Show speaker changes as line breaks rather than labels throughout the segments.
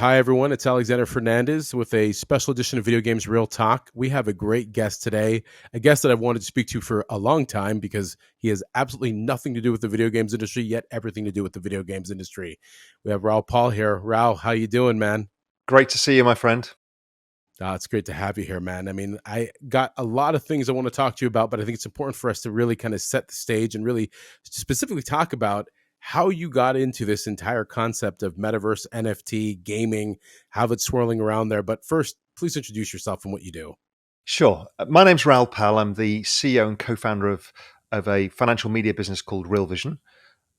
Hi, everyone. It's Alexander Fernandez with a special edition of Video Games Real Talk. We have a great guest today, a guest that I've wanted to speak to for a long time because he has absolutely nothing to do with the video games industry, yet everything to do with the video games industry. We have Raoul Pal here. Raoul, how you doing, man?
Great to see you, my friend.
It's great to have you here, man. I mean, I got a lot of things I want to talk to you about, but I think it's important for us to really kind of set the stage and really specifically talk about how you got into this entire concept of metaverse, NFT, gaming, how it's swirling around there. But first, please introduce yourself and what you do.
Sure. My name's Raoul Pal. I'm the CEO and co-founder of a financial media business called Real Vision.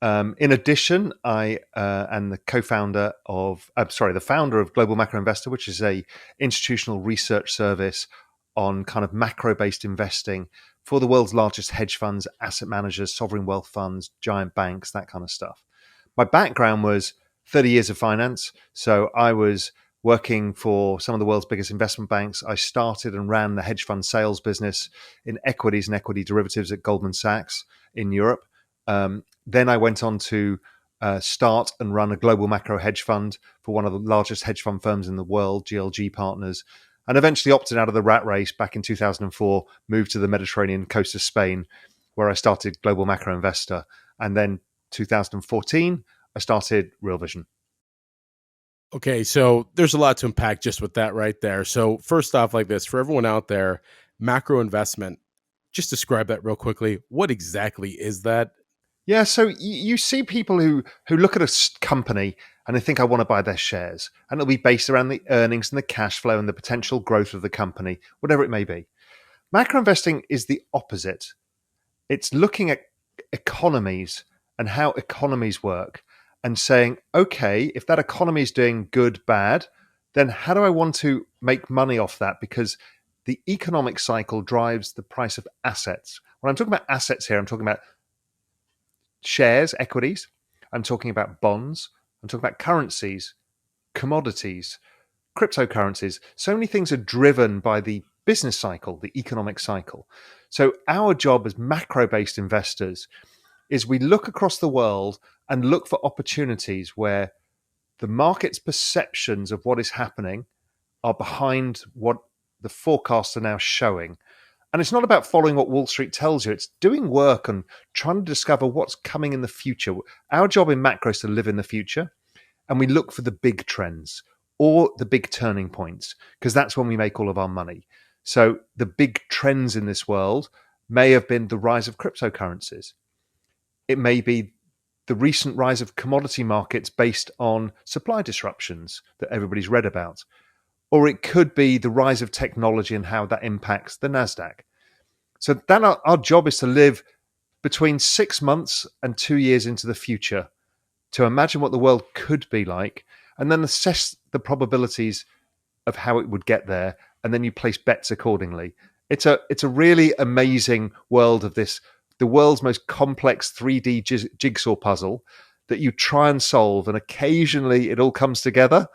In addition, I am the the founder of Global Macro Investor, which is a institutional research service on kind of macro-based investing for the world's largest hedge funds, asset managers, sovereign wealth funds, giant banks, that kind of stuff. My background was 30 years of finance. So I was working for some of the world's biggest investment banks. I started and ran the hedge fund sales business in equities and equity derivatives at Goldman Sachs in Europe. Then I went on to start and run a global macro hedge fund for one of the largest hedge fund firms in the world, GLG Partners, and eventually opted out of the rat race back in 2004, moved to the Mediterranean coast of Spain, where I started Global Macro Investor. And then 2014, I started Real Vision.
Okay, so there's a lot to unpack just with that right there. So first off, like this, for everyone out there, macro investment, just describe that real quickly. What exactly is that?
Yeah, so you see people who look at a company and they think, I want to buy their shares. And it'll be based around the earnings and the cash flow and the potential growth of the company, whatever it may be. Macro investing is the opposite. It's looking at economies and how economies work and saying, okay, if that economy is doing good, bad, then how do I want to make money off that? Because the economic cycle drives the price of assets. When I'm talking about assets here, I'm talking about shares, equities. I'm talking about bonds. I'm talking about currencies, commodities, cryptocurrencies. So many things are driven by the business cycle, the economic cycle. So our job as macro-based investors is we look across the world and look for opportunities where the market's perceptions of what is happening are behind what the forecasts are now showing. And it's not about following what Wall Street tells you. It's doing work and trying to discover what's coming in the future. Our job in macro is to live in the future, and we look for the big trends or the big turning points, because that's when we make all of our money. So the big trends in this world may have been the rise of cryptocurrencies. It may be the recent rise of commodity markets based on supply disruptions that everybody's read about. Or it could be the rise of technology and how that impacts the NASDAQ. So then our job is to live between 6 months and 2 years into the future to imagine what the world could be like and then assess the probabilities of how it would get there. And then you place bets accordingly. It's a really amazing world of this, the world's most complex 3D jigsaw puzzle that you try and solve. And occasionally it all comes together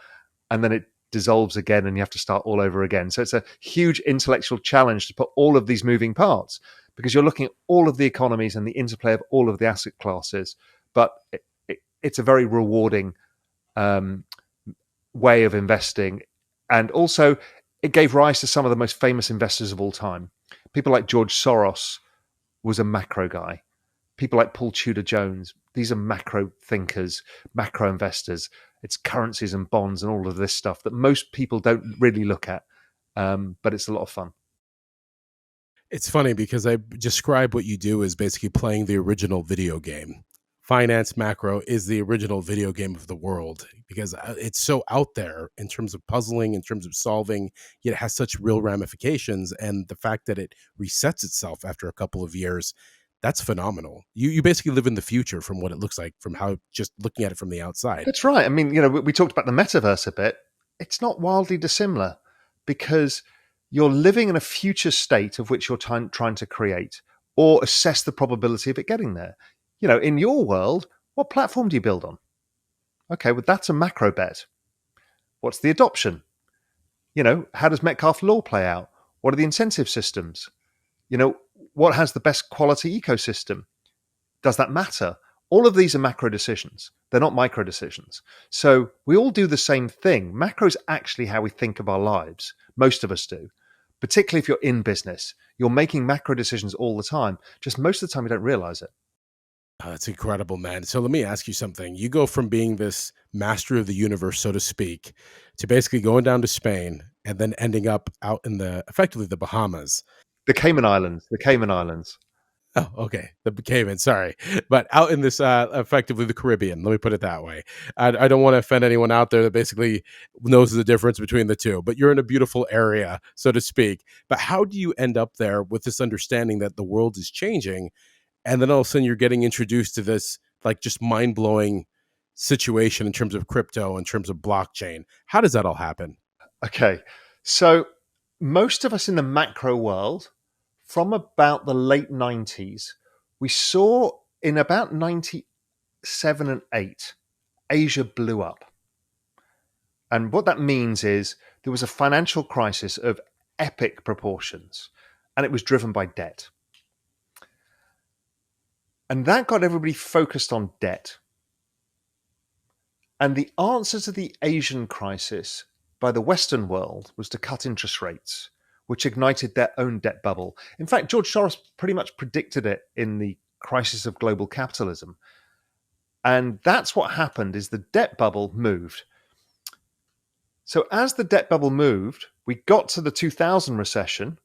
and then it dissolves again and you have to start all over again. So it's a huge intellectual challenge to put all of these moving parts because you're looking at all of the economies and the interplay of all of the asset classes. But it's a very rewarding way of investing. And also it gave rise to some of the most famous investors of all time. People like George Soros was a macro guy. People like Paul Tudor Jones, these are macro thinkers, macro investors. It's currencies and bonds and all of this stuff that most people don't really look at, but it's a lot of fun.
It's funny because I describe what you do as basically playing the original video game. Finance macro is the original video game of the world because it's so out there in terms of puzzling, in terms of solving, yet it has such real ramifications. And the fact that it resets itself after a couple of years, that's phenomenal. You basically live in the future from what it looks like, from how just looking at it from the outside.
That's right. I mean, we talked about the metaverse a bit. It's not wildly dissimilar because you're living in a future state of which you're trying to create or assess the probability of it getting there. In your world, what platform do you build on? Okay, well, that's a macro bet. What's the adoption? How does Metcalfe law play out? What are the incentive systems? What has the best quality ecosystem? Does that matter? All of these are macro decisions. They're not micro decisions. So we all do the same thing. Macro is actually how we think of our lives. Most of us do. Particularly if you're in business, you're making macro decisions all the time. Just most of the time you don't realize it.
Oh, that's incredible, man. So let me ask you something. You go from being this master of the universe, so to speak, to basically going down to Spain and then ending up out in the effectively the Bahamas.
The Cayman Islands, the Cayman Islands.
Oh, okay. The Cayman, sorry. But out in this effectively the Caribbean, let me put it that way. I don't want to offend anyone out there that basically knows the difference between the two, but you're in a beautiful area, so to speak. But how do you end up there with this understanding that the world is changing? And then all of a sudden you're getting introduced to this like just mind-blowing situation in terms of crypto, in terms of blockchain. How does that all happen?
Okay. So most of us in the macro world, from about the late 90s, we saw in about 97 and 8, Asia blew up. And what that means is there was a financial crisis of epic proportions, and it was driven by debt. And that got everybody focused on debt. And the answer to the Asian crisis by the Western world was to cut interest rates, which ignited their own debt bubble. In fact, George Soros pretty much predicted it in the crisis of global capitalism. And that's what happened is the debt bubble moved. So as the debt bubble moved, we got to the 2000 recession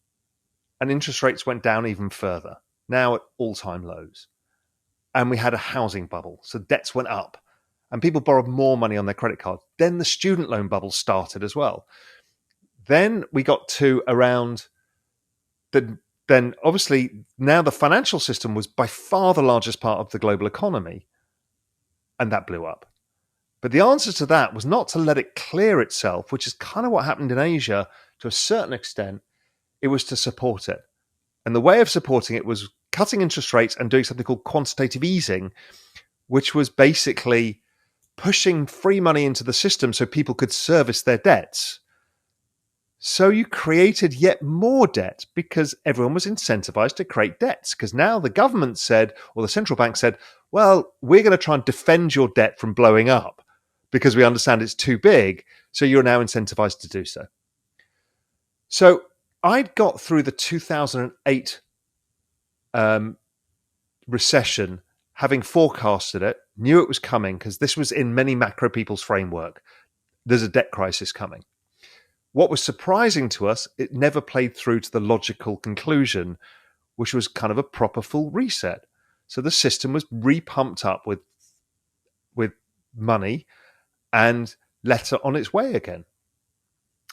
and interest rates went down even further, now at all-time lows. And we had a housing bubble, so debts went up and people borrowed more money on their credit card. Then the student loan bubble started as well. Then we got to around then obviously now the financial system was by far the largest part of the global economy, and that blew up. But the answer to that was not to let it clear itself, which is kind of what happened in Asia to a certain extent. It was to support it. And the way of supporting it was cutting interest rates and doing something called quantitative easing, which was basically pushing free money into the system so people could service their debts. So you created yet more debt because everyone was incentivized to create debts. Because now the government said, or the central bank said, well, we're going to try and defend your debt from blowing up because we understand it's too big. So you're now incentivized to do so. So I'd got through the 2008 recession, having forecasted it, knew it was coming because this was in many macro people's framework. There's a debt crisis coming. What was surprising to us, it never played through to the logical conclusion, which was kind of a proper full reset. So the system was re-pumped up with money and let it on its way again.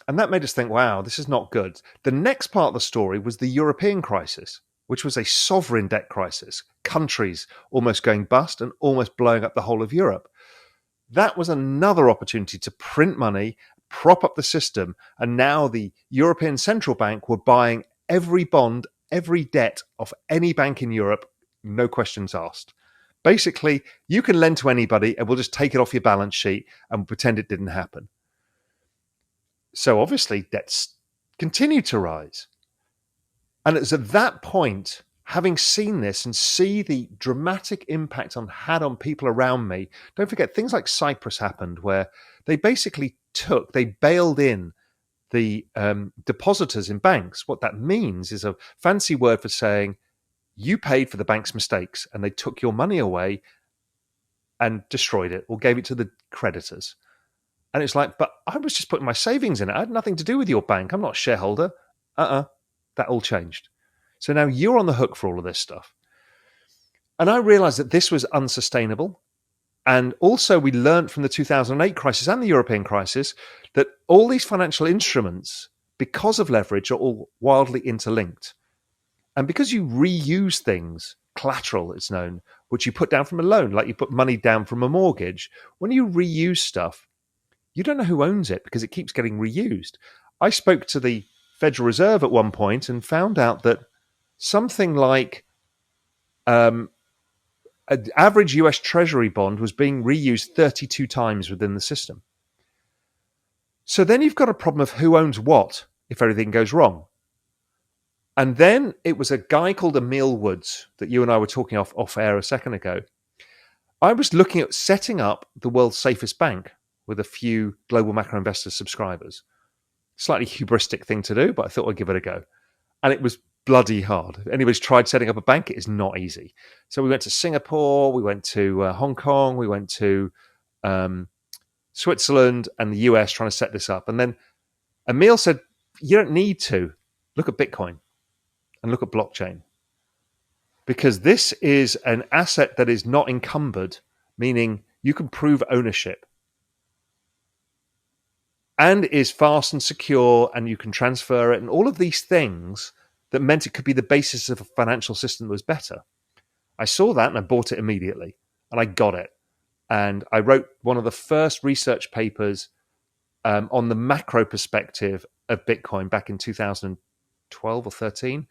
And that made us think, wow, this is not good. The next part of the story was the European crisis, which was a sovereign debt crisis, countries almost going bust and almost blowing up the whole of Europe. That was another opportunity to print money, prop up the system, and now the European Central Bank were buying every bond, every debt of any bank in Europe, no questions asked. Basically, you can lend to anybody and we'll just take it off your balance sheet and pretend it didn't happen. So obviously, debts continue to rise. And it's at that point, having seen this and see the dramatic impact it had on people around me, don't forget, things like Cyprus happened where they basically they bailed in the depositors in banks. What that means is a fancy word for saying you paid for the bank's mistakes and they took your money away and destroyed it or gave it to the creditors. And it's like, but I was just putting my savings in it. I had nothing to do with your bank. I'm not a shareholder. That all changed. So now you're on the hook for all of this stuff. And I realized that this was unsustainable. And also we learned from the 2008 crisis and the European crisis that all these financial instruments, because of leverage, are all wildly interlinked. And because you reuse things, collateral it's known, which you put down from a loan, like you put money down from a mortgage, when you reuse stuff, you don't know who owns it because it keeps getting reused. I spoke to the Federal Reserve at one point and found out that something like an average US Treasury bond was being reused 32 times within the system. So then you've got a problem of who owns what if everything goes wrong. And then it was a guy called Emil Woods that you and I were talking off air a second ago. I was looking at setting up the world's safest bank with a few global macro investors subscribers. Slightly hubristic thing to do, but I thought I'd give it a go. And it was bloody hard. If anybody's tried setting up a bank, it is not easy. So we went to Singapore, we went to Hong Kong, we went to Switzerland and the US trying to set this up. And then Emil said, you don't need to. Look at Bitcoin and look at blockchain. Because this is an asset that is not encumbered, meaning you can prove ownership and is fast and secure and you can transfer it and all of these things that meant it could be the basis of a financial system that was better. I saw that and I bought it immediately and I got it. And I wrote one of the first research papers on the macro perspective of Bitcoin back in 2012 or 13,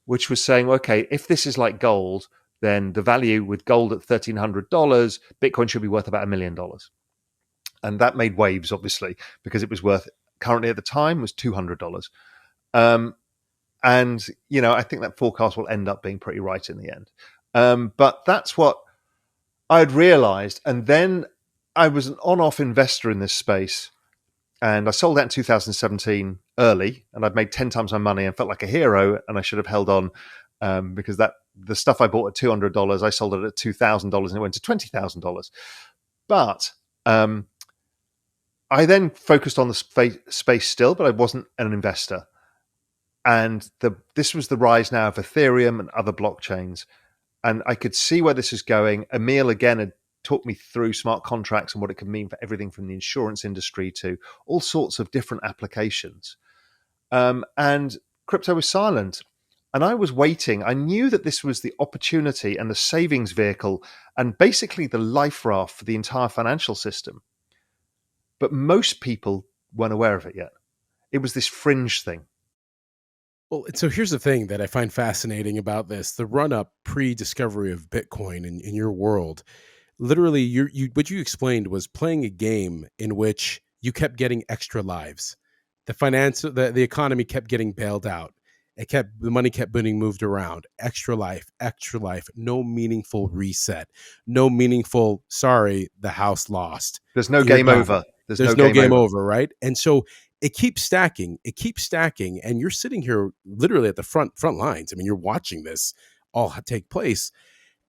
which was saying, okay, if this is like gold, then the value with gold at $1,300, Bitcoin should be worth about $1 million. And that made waves, obviously, because it was worth, currently at the time, was $200. And, you know, I think that forecast will end up being pretty right in the end. But that's what I'd realized. And then I was an on-off investor in this space. And I sold that in 2017 early, and I'd made 10 times my money and felt like a hero. And I should have held on because the stuff I bought at $200, I sold it at $2,000 and it went to $20,000. But I then focused on the space still, but I wasn't an investor. And this was the rise now of Ethereum and other blockchains. And I could see where this is going. Emil, again, had talked me through smart contracts and what it could mean for everything from the insurance industry to all sorts of different applications. And crypto was silent. And I was waiting. I knew that this was the opportunity and the savings vehicle and basically the life raft for the entire financial system. But most people weren't aware of it yet. It was this fringe thing.
Well, so here's the thing that I find fascinating about this: the run-up pre-discovery of Bitcoin in your world. Literally, what you explained was playing a game in which you kept getting extra lives. The economy kept getting bailed out. The money kept being moved around. Extra life, no meaningful reset, no meaningful, sorry, the house lost.
There's no game over.
There's no game over, right? And so it keeps stacking, and you're sitting here literally at the front lines. I mean, you're watching this all take place.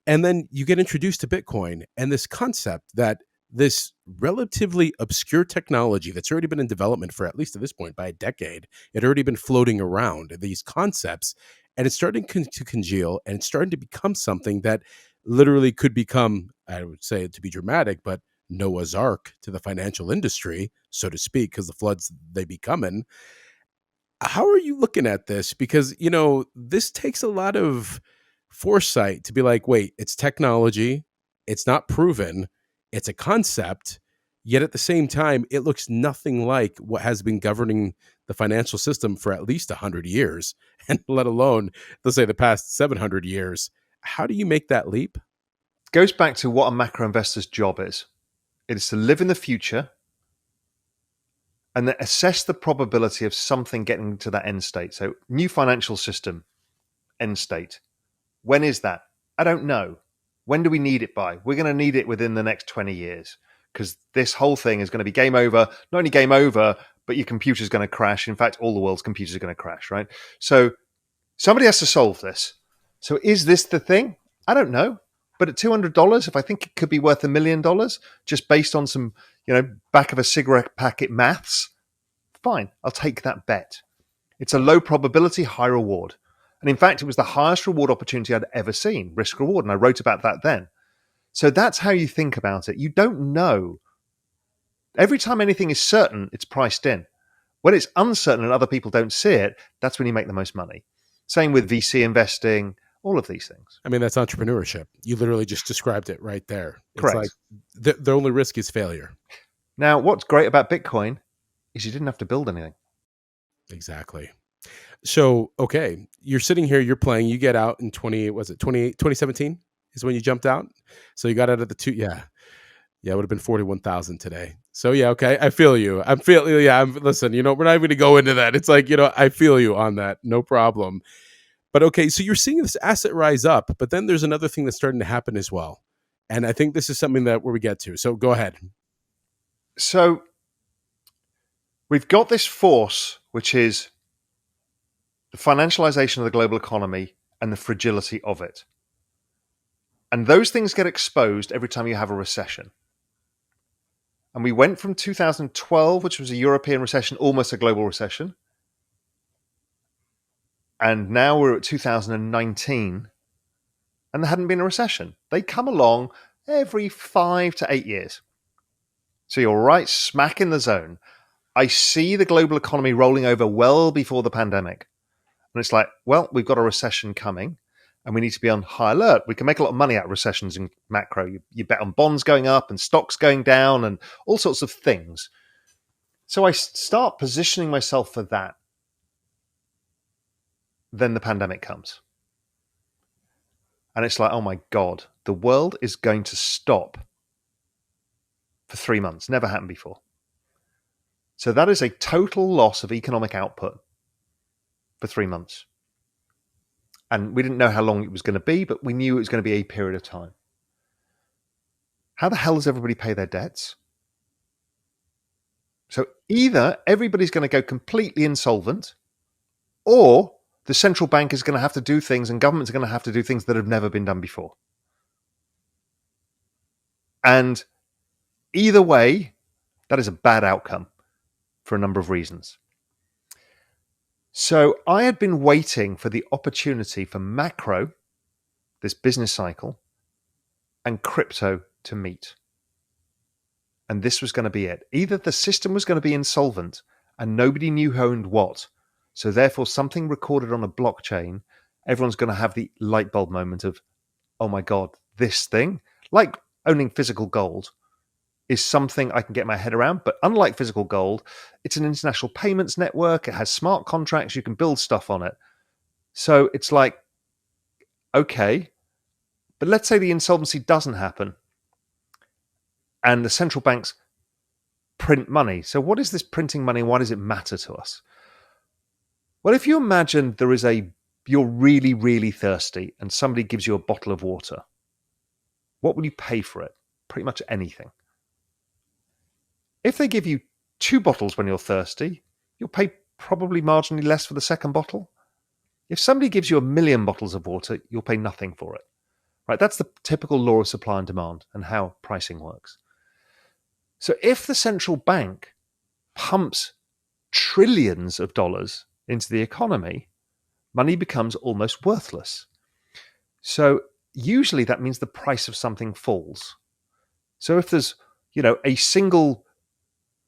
And then you get introduced to Bitcoin and this concept that this relatively obscure technology that's already been in development for, at least at this point, by a decade, it had already been floating around, these concepts, and it's starting to congeal, and it's starting to become something that literally could become, I would say to be dramatic, but Noah's Ark to the financial industry, so to speak, because the floods, they be coming. How are you looking at this? Because, you know, this takes a lot of foresight to be like, wait, it's technology, it's not proven, it's a concept, yet at the same time, it looks nothing like what has been governing the financial system for at least 100 years, and let alone, let's say, the past 700 years. How do you make that leap?
It goes back to what a macro investor's job is. It is to live in the future and then assess the probability of something getting to that end state. So, new financial system, end state. When is that? I don't know. When do we need it by? We're going to need it within the next 20 years because this whole thing is going to be game over. Not only game over, but your computer's going to crash. In fact, all the world's computers are going to crash, right? So somebody has to solve this. So is this the thing? I don't know. But at $200, if I think it could be worth $1 million, just based on some, back of a cigarette packet maths, fine, I'll take that bet. It's a low probability, high reward. And in fact, it was the highest reward opportunity I'd ever seen, risk reward. And I wrote about that then. So that's how you think about it. You don't know. Every time anything is certain, it's priced in. When it's uncertain and other people don't see it, that's when you make the most money. Same with VC investing, all of these things.
I mean, that's entrepreneurship. You literally just described it right there.
Correct.
It's like the only risk is failure.
Now, what's great about Bitcoin is you didn't have to build anything.
Exactly. So, okay, you're sitting here, you're playing, you get out in 2017 is when you jumped out. So you got out of the Yeah, it would have been 41,000 today. So yeah, okay, I feel you. Listen, we're not even going to go into that. It's like, I feel you on that. No problem. But okay, so you're seeing this asset rise up, but then there's another thing that's starting to happen as well. And I think this is something that where we get to. So go ahead.
So we've got this force, which is the financialization of the global economy and the fragility of it. And those things get exposed every time you have a recession. And we went from 2012, which was a European recession, almost a global recession. And now we're at 2019, and there hadn't been a recession. They come along every 5 to 8 years. So you're right smack in the zone. I see the global economy rolling over well before the pandemic. And it's like, well, we've got a recession coming and we need to be on high alert. We can make a lot of money out of recessions in macro. You bet on bonds going up and stocks going down and all sorts of things. So I start positioning myself for that. Then the pandemic comes. And it's like, oh my God, the world is going to stop for 3 months. Never happened before. So that is a total loss of economic output for 3 months. And we didn't know how long it was going to be, but we knew it was going to be a period of time. How the hell does everybody pay their debts? So either everybody's going to go completely insolvent, or the central bank is going to have to do things and governments are going to have to do things that have never been done before. And either way, that is a bad outcome for a number of reasons. So I had been waiting for the opportunity for macro, this business cycle, and crypto to meet. And this was going to be it. Either the system was going to be insolvent and nobody knew who owned what, so therefore something recorded on a blockchain, everyone's going to have the light bulb moment of, oh my God, this thing, like owning physical gold, is something I can get my head around. But unlike physical gold, it's an international payments network. It has smart contracts. You can build stuff on it. So it's like, okay, but let's say the insolvency doesn't happen and the central banks print money. So what is this printing money? Why does it matter to us? Well, if you imagine you're really, really thirsty and somebody gives you a bottle of water, what will you pay for it? Pretty much anything. If they give you 2 bottles when you're thirsty, you'll pay probably marginally less for the second bottle. If somebody gives you 1 million bottles of water, you'll pay nothing for it. Right? That's the typical law of supply and demand and how pricing works. So if the central bank pumps trillions of dollars into the economy, money becomes almost worthless. So usually that means the price of something falls. So if there's, a single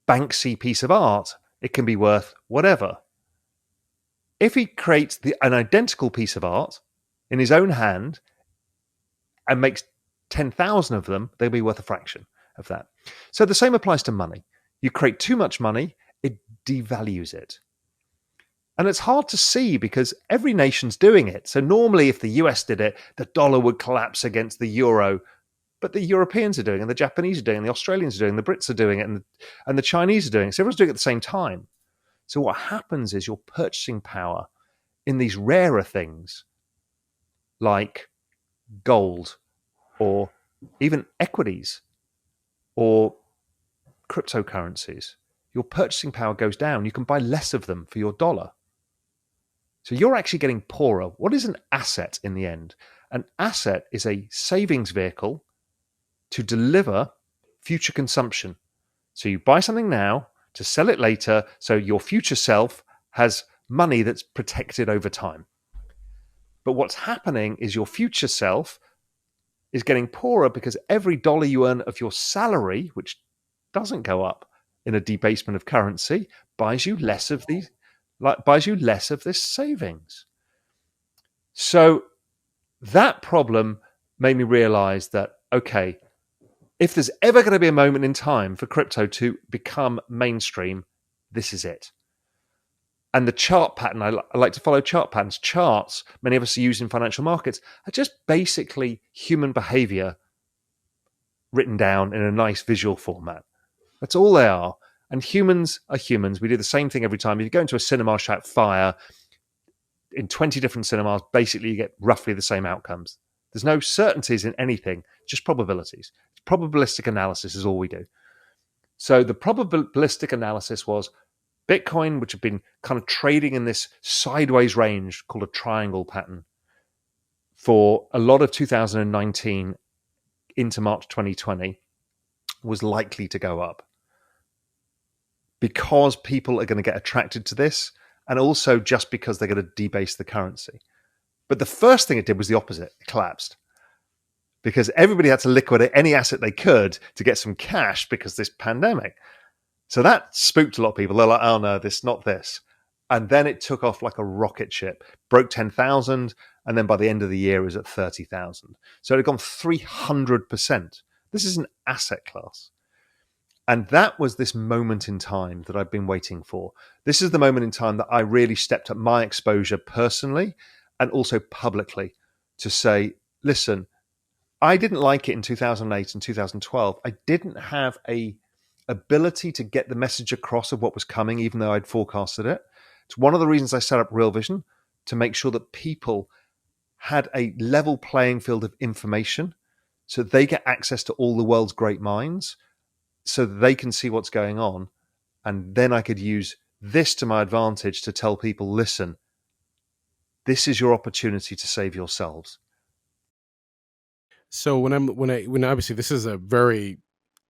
Banksy piece of art, it can be worth whatever. If he creates an identical piece of art in his own hand and makes 10,000 of them, they'll be worth a fraction of that. So the same applies to money. You create too much money, it devalues it. And it's hard to see because every nation's doing it. So normally if the US did it, the dollar would collapse against the euro. But the Europeans are doing it, and the Japanese are doing it, and the Australians are doing it, and the Brits are doing it, and the Chinese are doing it. So everyone's doing it at the same time. So what happens is your purchasing power in these rarer things like gold or even equities or cryptocurrencies, your purchasing power goes down. You can buy less of them for your dollar. So you're actually getting poorer. What is an asset in the end? An asset is a savings vehicle to deliver future consumption. So you buy something now to sell it later, so your future self has money that's protected over time. But what's happening is your future self is getting poorer because every dollar you earn of your salary, which doesn't go up in a debasement of currency, buys you less of this savings. So that problem made me realize that, okay, if there's ever going to be a moment in time for crypto to become mainstream, this is it. And the chart pattern, I like to follow chart patterns. Charts, many of us use in financial markets, are just basically human behavior written down in a nice visual format. That's all they are. And humans are humans. We do the same thing every time. If you go into a cinema, shout fire, in 20 different cinemas, basically you get roughly the same outcomes. There's no certainties in anything, just probabilities. Probabilistic analysis is all we do. So the probabilistic analysis was Bitcoin, which had been kind of trading in this sideways range called a triangle pattern for a lot of 2019 into March 2020, was likely to go up because people are going to get attracted to this, and also just because they're going to debase the currency. But the first thing it did was the opposite. It collapsed because everybody had to liquidate any asset they could to get some cash because of this pandemic. So that spooked a lot of people. They're like, oh no, this not this. And then it took off like a rocket ship, broke 10,000, and then by the end of the year it was at 30,000. So it had gone 300%. This is an asset class. And that was this moment in time that I've been waiting for. This is the moment in time that I really stepped up my exposure personally and also publicly to say, listen, I didn't like it in 2008 and 2012. I didn't have a ability to get the message across of what was coming, even though I'd forecasted it. It's one of the reasons I set up Real Vision, to make sure that people had a level playing field of information so they get access to all the world's great minds so that they can see what's going on. And then I could use this to my advantage to tell people, listen, this is your opportunity to save yourselves.
So when obviously this is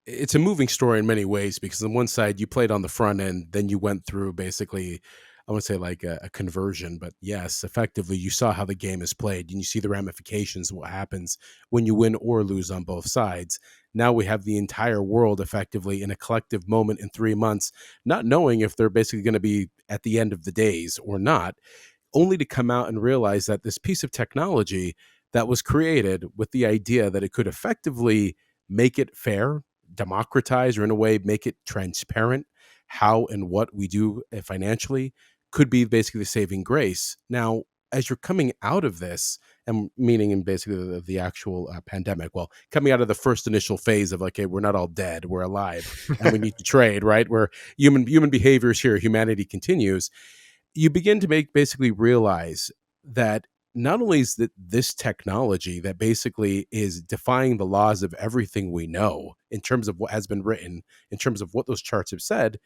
it's a moving story in many ways, because on one side you played on the front end, then you went through basically, I wouldn't say like a conversion, but yes, effectively you saw how the game is played and you see the ramifications of what happens when you win or lose on both sides. Now we have the entire world effectively in a collective moment in 3 months, not knowing if they're basically going to be at the end of the days or not, only to come out and realize that this piece of technology that was created with the idea that it could effectively make it fair, democratize, or in a way make it transparent how and what we do financially, could be basically the saving grace. Now, as you're coming out of this, and meaning in basically the actual pandemic, well, coming out of the first initial phase of like, hey, we're not all dead, we're alive, and we need to trade, right? Where human behavior is here, humanity continues. You begin to basically realize that not only is that this technology that basically is defying the laws of everything we know in terms of what has been written, in terms of what those charts have said,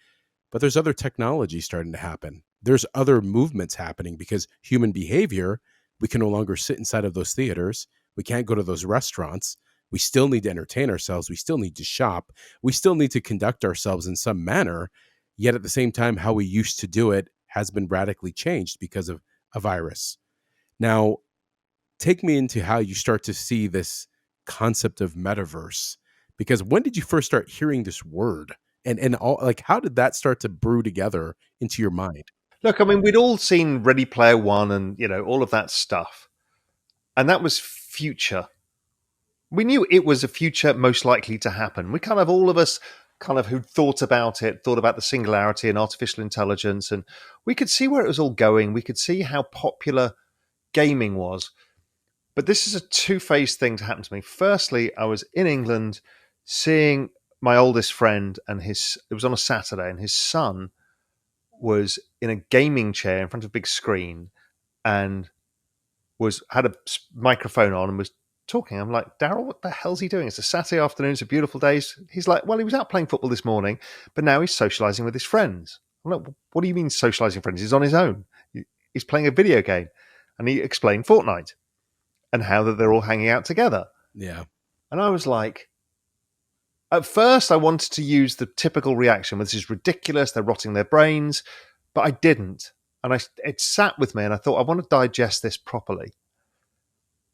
but there's other technology starting to happen. There's other movements happening because human behavior, we can no longer sit inside of those theaters. We can't go to those restaurants. We still need to entertain ourselves. We still need to shop. We still need to conduct ourselves in some manner. Yet at the same time, how we used to do it has been radically changed because of a virus. Now, take me into how you start to see this concept of metaverse, because when did you first start hearing this word, and all, like, how did that start to brew together into your mind?
Look, I mean, we'd all seen Ready Player One and, all of that stuff. And that was future. We knew it was a future most likely to happen. We kind of, all of us kind of who thought about the singularity and artificial intelligence, and we could see where it was all going. We could see how popular gaming was. But this is a two-phase thing to happen to me. Firstly, I was in England seeing my oldest friend, and it was on a Saturday, and his son was in a gaming chair in front of a big screen and had a microphone on and was talking. I'm like, Daryl, what the hell's he doing? It's a Saturday afternoon, it's a beautiful day. He's like, well, he was out playing football this morning, but now he's socializing with his friends. I'm like, what do you mean socializing with friends? He's on his own. He's playing a video game. And he explained Fortnite and how that they're all hanging out together.
Yeah.
And I was like, at first I wanted to use the typical reaction, this is ridiculous, they're rotting their brains, but I didn't. And it sat with me and I thought, I want to digest this properly.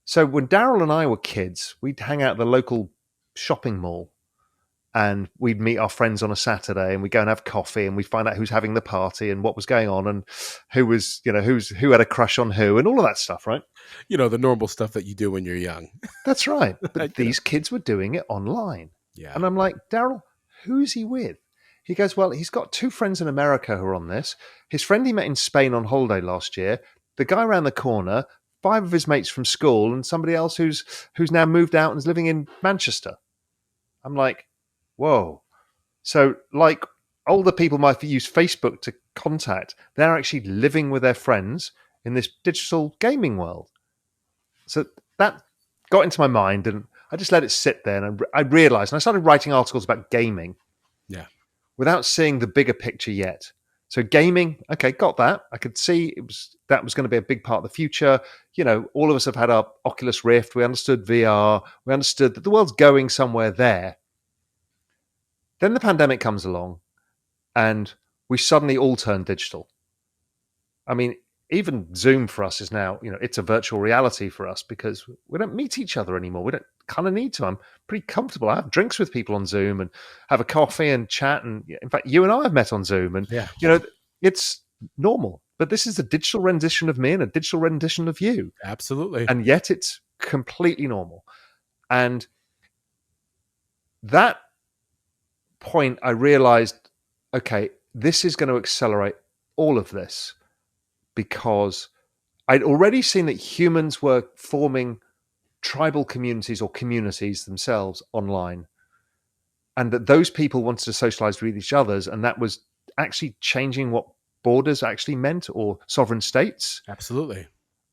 So when Daryl and I were kids, we'd hang out at the local shopping mall and we'd meet our friends on a Saturday and we'd go and have coffee and we'd find out who's having the party and what was going on and who was, who had a crush on who and all of that stuff, right?
The normal stuff that you do when you're young.
That's right. But these kids were doing it online.
Yeah.
And I'm like, Daryl, who's he with? He goes, well, he's got two friends in America who are on this. His friend he met in Spain on holiday last year, the guy around the corner, 5 of his mates from school, and somebody else who's now moved out and is living in Manchester. I'm like, whoa. So like older people might use Facebook to contact, they're actually living with their friends in this digital gaming world. So that got into my mind, and I just let it sit there. And I realized, and I started writing articles about gaming
Yeah.
without seeing the bigger picture yet. So gaming, okay, got that. I could see that was going to be a big part of the future. You know, all of us have had our Oculus Rift. We understood VR. We understood that the world's going somewhere there. Then the pandemic comes along, and we suddenly all turn digital. I mean, even Zoom for us is now, it's a virtual reality for us because we don't meet each other anymore. We don't kind of need to. I'm pretty comfortable. I have drinks with people on Zoom and have a coffee and chat. And in fact, you and I have met on Zoom, and
Yeah.
it's normal. But this is a digital rendition of me and a digital rendition of you,
Absolutely.
and yet it's completely normal. And that point, I realized, okay, this is going to accelerate all of this, because I'd already seen that humans were forming tribal communities or communities themselves online, and that those people wanted to socialize with each others, and that was actually changing what borders actually meant, or sovereign states.
Absolutely.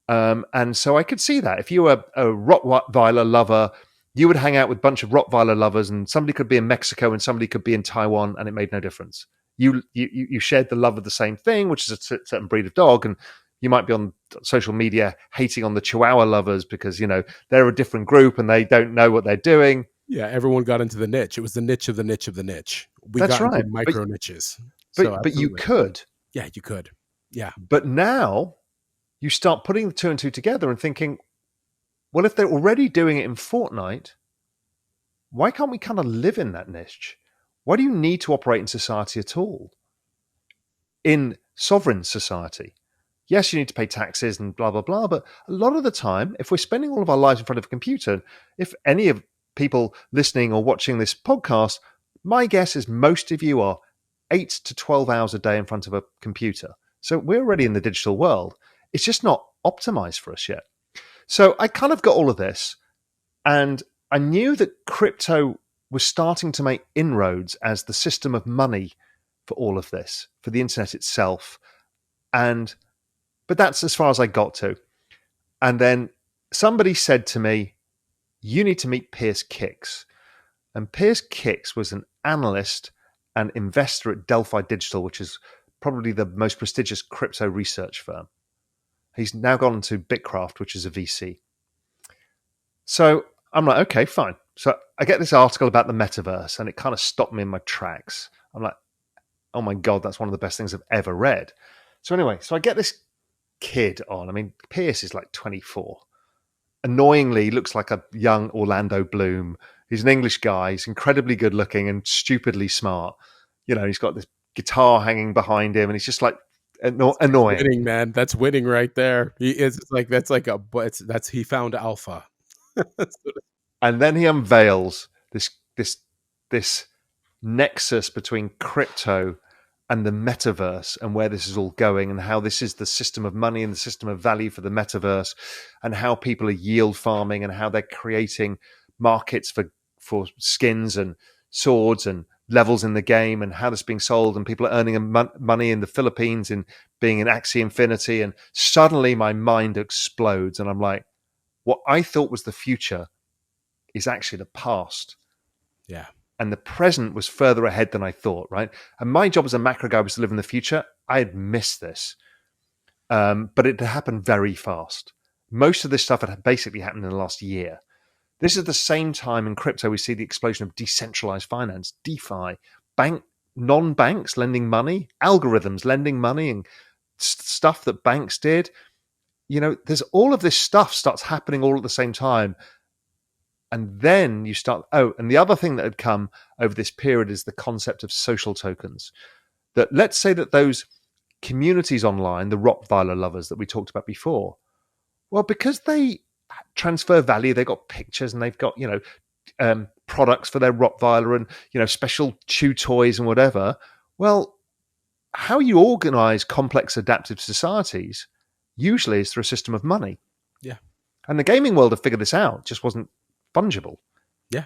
And so I could see that if you were a Rottweiler lover, you would hang out with a bunch of Rottweiler lovers, and somebody could be in Mexico and somebody could be in Taiwan, and it made no difference. You shared the love of the same thing, which is a certain breed of dog, and you might be on social media hating on the Chihuahua lovers because they're a different group and they don't know what they're doing.
Yeah, everyone got into the niche. It was the niche of the niche of the niche. We
That's
got into
right,
micro niches. So
but you
absolutely.
could.
Yeah, you could. Yeah.
But now you start putting the two and two together and thinking, well, if they're already doing it in Fortnite, why can't we kind of live in that niche? Why do you need to operate in society at all? In sovereign society, yes, you need to pay taxes and blah, blah, blah. But a lot of the time, if we're spending all of our lives in front of a computer, if any of people listening or watching this podcast, my guess is most of you are 8 to 12 hours a day in front of a computer. So we're already in the digital world. It's just not optimized for us yet. So I kind of got all of this, and I knew that crypto was starting to make inroads as the system of money for all of this, for the internet itself. But that's as far as I got to. And then somebody said to me, you need to meet Piers Kicks. And Piers Kicks was an analyst and investor at Delphi Digital, which is probably the most prestigious crypto research firm. He's now gone into Bitcraft, which is a VC. So I'm like, okay, fine. So I get this article about the metaverse, and it kind of stopped me in my tracks. I'm like, oh my God, that's one of the best things I've ever read. So anyway, so I get this kid on. I mean, Pierce is like 24. Annoyingly, looks like a young Orlando Bloom. He's an English guy. He's incredibly good looking and stupidly smart. He's got this guitar hanging behind him, and he's just like annoying.
That's winning, man. That's winning right there. He found alpha.
And then he unveils this nexus between crypto and the metaverse, and where this is all going, and how this is the system of money and the system of value for the metaverse, and how people are yield farming, and how they're creating markets for skins and swords and levels in the game, and how that's being sold, and people are earning money in the Philippines and being in Axie Infinity. And suddenly my mind explodes, and I'm like, what I thought was the future is actually the past.
Yeah.
And the present was further ahead than I thought, right? And my job as a macro guy was to live in the future. I had missed this. But it had happened very fast. Most of this stuff had basically happened in the last year. This is the same time in crypto we see the explosion of decentralized finance, DeFi, non-banks lending money, algorithms lending money, and stuff that banks did. There's all of this stuff starts happening all at the same time. And then you start, and the other thing that had come over this period is the concept of social tokens. That let's say that those communities online, the Rottweiler lovers that we talked about before, well, because they transfer value, they've got pictures and they've got, products for their Rottweiler and, special chew toys and whatever. Well, how you organize complex adaptive societies usually is through a system of money.
Yeah.
And the gaming world have figured this out. It just wasn't fungible.
Yeah.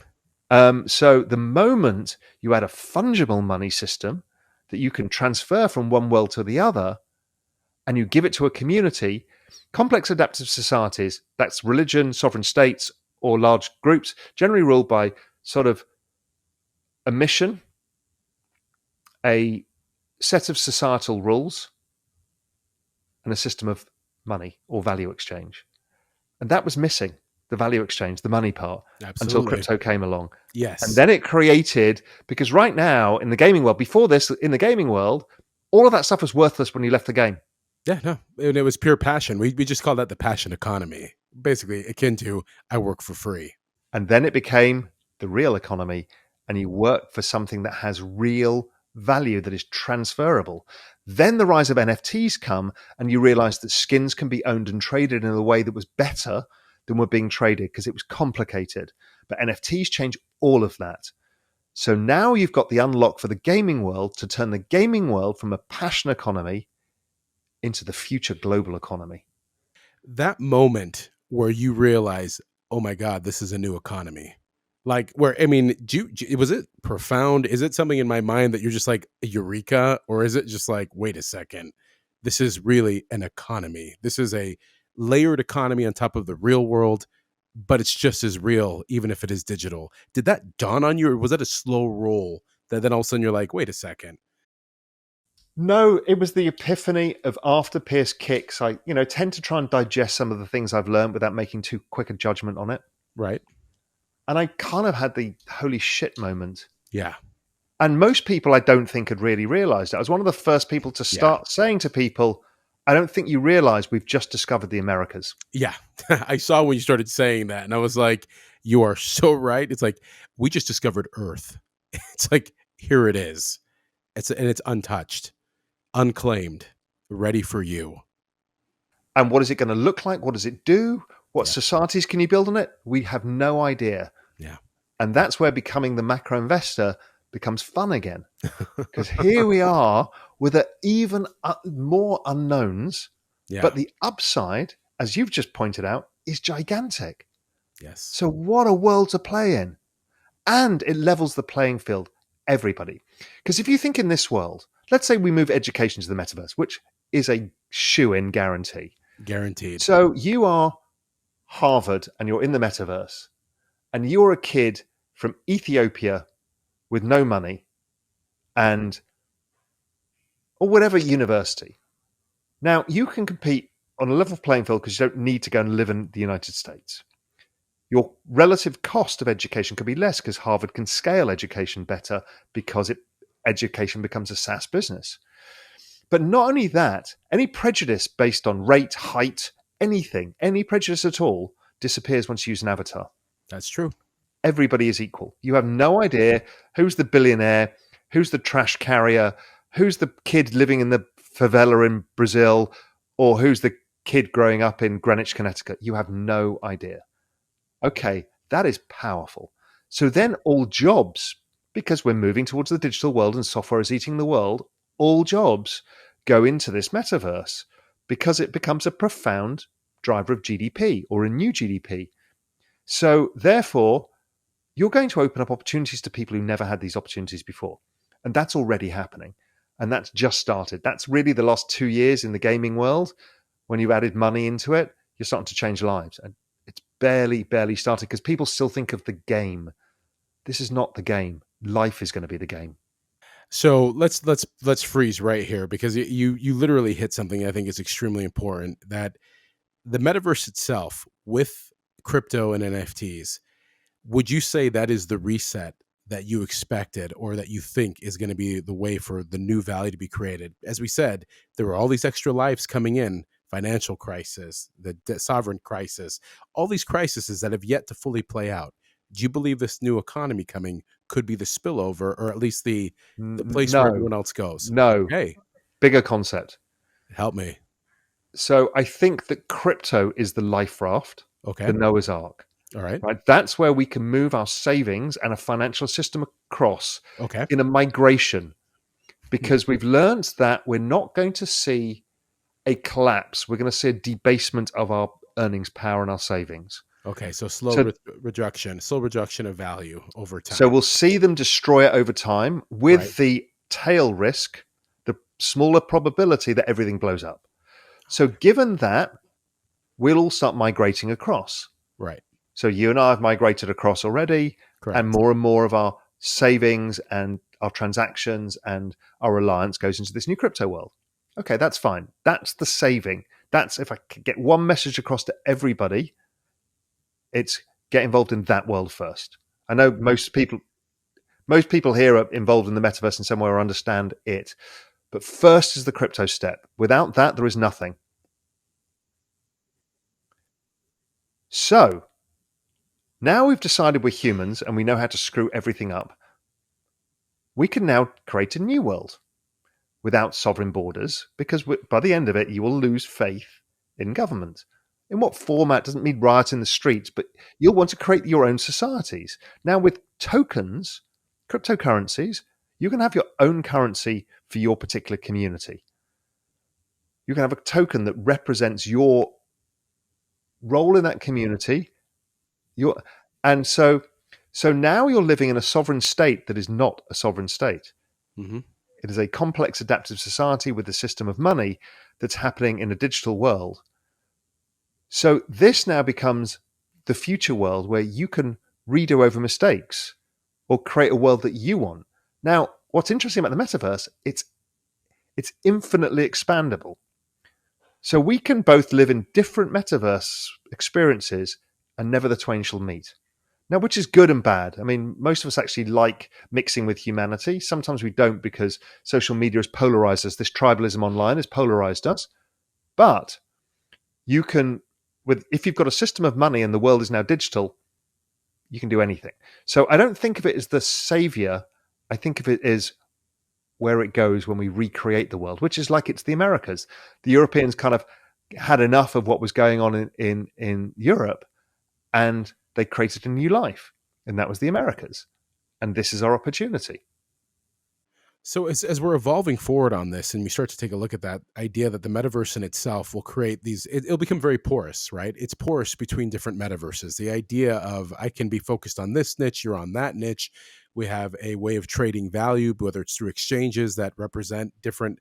So the moment you add a fungible money system that you can transfer from one world to the other, and you give it to a community, complex adaptive societies, that's religion, sovereign states, or large groups, generally ruled by sort of a mission, a set of societal rules, and a system of money or value exchange. And that was missing, the value exchange, the money part, until
Absolutely.
crypto came along. And
Yes.
then it created, because right now in the gaming world, before this, in the gaming world, all of that stuff was worthless when you left the game.
Yeah, no. And it was pure passion. We just call that the passion economy. Basically akin to I work for free.
And then it became the real economy, and you work for something that has real value, that is transferable. Then the rise of NFTs come, and you realize that skins can be owned and traded in a way that was better than were being traded because it was complicated. But NFTs change all of that. So now you've got the unlock for the gaming world to turn the gaming world from a passion economy into the future global economy.
That moment where you realize, oh my God, this is a new economy. Like where, I mean, was it profound? Is it something in my mind that you're just like eureka? Or is it just like, wait a second, this is really an economy. This is a layered economy on top of the real world, but it's just as real, even if it is digital. Did that dawn on you, or was that a slow roll that then all of a sudden you're like, wait a second?
No, it was the epiphany of after Pierce kicks. I, tend to try and digest some of the things I've learned without making too quick a judgment on it.
Right.
And I kind of had the holy shit moment.
Yeah.
And most people, I don't think, had really realized it. I was one of the first people to start saying to people, I don't think you realize we've just discovered the Americas.
Yeah. I saw when you started saying that, and I was like, you are so right. It's like, we just discovered Earth. It's like, here it is. It's untouched, unclaimed, ready for you.
And what is it going to look like? What does it do? What
Yeah.
societies can you build on it? We have no idea.
Yeah.
And that's where becoming the macro investor becomes fun again. Because here we are with even more unknowns,
Yeah.
but the upside, as you've just pointed out, is gigantic.
Yes.
So what a world to play in. And it levels the playing field, everybody. Because if you think in this world, let's say we move education to the metaverse, which is a shoe-in guarantee.
Guaranteed.
So you are Harvard and you're in the metaverse, and you're a kid from Ethiopia with no money or whatever university. Now you can compete on a level playing field because you don't need to go and live in the United States. Your relative cost of education could be less because Harvard can scale education better because education becomes a SaaS business. But not only that, any prejudice based on rate, height, anything, any prejudice at all disappears once you use an avatar.
That's true.
Everybody is equal. You have no idea who's the billionaire, who's the trash carrier, who's the kid living in the favela in Brazil, or who's the kid growing up in Greenwich, Connecticut. You have no idea. Okay, that is powerful. So then all jobs, because we're moving towards the digital world and software is eating the world, all jobs go into this metaverse because it becomes a profound driver of GDP or a new GDP. So therefore, you're going to open up opportunities to people who never had these opportunities before. And that's already happening. And that's just started. That's really the last 2 years in the gaming world. When you've added money into it, you're starting to change lives. And it's barely started because people still think of the game. This is not the game. Life is going to be the game.
So let's freeze right here, because you literally hit something I think is extremely important, that the metaverse itself with crypto and NFTs, would you say that is the reset that you expected, or that you think is going to be the way for the new value to be created? As we said, there were all these extra lives coming in, financial crisis, the sovereign crisis, all these crises that have yet to fully play out. Do you believe this new economy coming could be the spillover, or at least the place where everyone else goes?
No.
Hey,
Bigger concept.
help me.
So I think that crypto is the life raft,
Okay.
the Noah's Ark.
All right.
Right? That's where we can move our savings and a financial system across
Okay.
in a migration, because we've learned that we're not going to see a collapse. We're going to see a debasement of our earnings power and our savings.
Okay. So slow reduction of value over time.
So we'll see them destroy it over time with
Right.
the tail risk, the smaller probability that everything blows up. So given that, we'll all start migrating across.
Right.
So you and I have migrated across already,
Correct.
and more of our savings and our transactions and our reliance goes into this new crypto world. Okay, that's fine. That's the saving. That's if I could get one message across to everybody, it's get involved in that world first. I know most people here are involved in the metaverse in some way or understand it, but first is the crypto step. Without that, there is nothing. So now we've decided we're humans and we know how to screw everything up. We can now create a new world without sovereign borders because by the end of it, you will lose faith in government. In what format doesn't mean riot in the streets, but you'll want to create your own societies. Now, with tokens, cryptocurrencies, you can have your own currency for your particular community. You can have a token that represents your role in that community. Your and so now you're living in a sovereign state that is not a sovereign state.
Hmm.
It is a complex adaptive society with a system of money that's happening in a digital world. So this now becomes the future world where you can redo over mistakes or create a world that you want. Now, what's interesting about the metaverse, it's infinitely expandable. So we can both live in different metaverse experiences and never the twain shall meet. Now, which is good and bad. I mean, most of us actually like mixing with humanity. Sometimes we don't because social media has polarized us. This tribalism online has polarized us. But you can, with if you've got a system of money and the world is now digital, you can do anything. So I don't think of it as the savior. I think of it as where it goes when we recreate the world, which is like it's the Americas. The Europeans kind of had enough of what was going on in Europe, and they created a new life, and that was the Americas. And this is our opportunity.
So as we're evolving forward on this, and we start to take a look at that idea that the metaverse in itself will create these, it'll become very porous, right? It's porous between different metaverses. The idea of I can be focused on this niche, you're on that niche. We have a way of trading value, whether it's through exchanges that represent different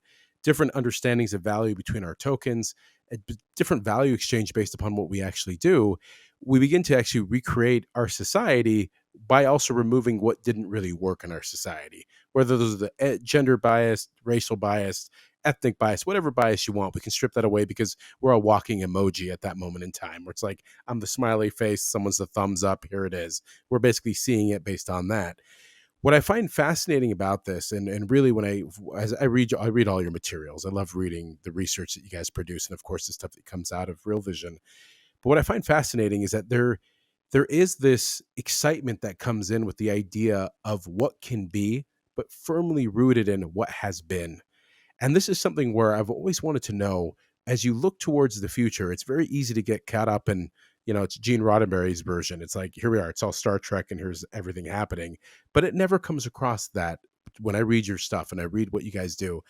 understandings of value between our tokens, a different value exchange based upon what we actually do. We begin to actually recreate our society by also removing what didn't really work in our society, whether those are the gender bias, racial bias, ethnic bias, whatever bias you want. We can strip that away because we're a walking emoji at that moment in time where it's like, I'm the smiley face, someone's the thumbs up, here it is. We're basically seeing it based on that. What I find fascinating about this, and really when as I read all your materials. I love reading the research that you guys produce, and of course the stuff that comes out of Real Vision. But what I find fascinating is that there is this excitement that comes in with the idea of what can be, but firmly rooted in what has been. And this is something where I've always wanted to know, as you look towards the future, it's very easy to get caught up in, it's Gene Roddenberry's version. It's like, here we are, it's all Star Trek and here's everything happening. But it never comes across that when I read your stuff and I read what you guys do.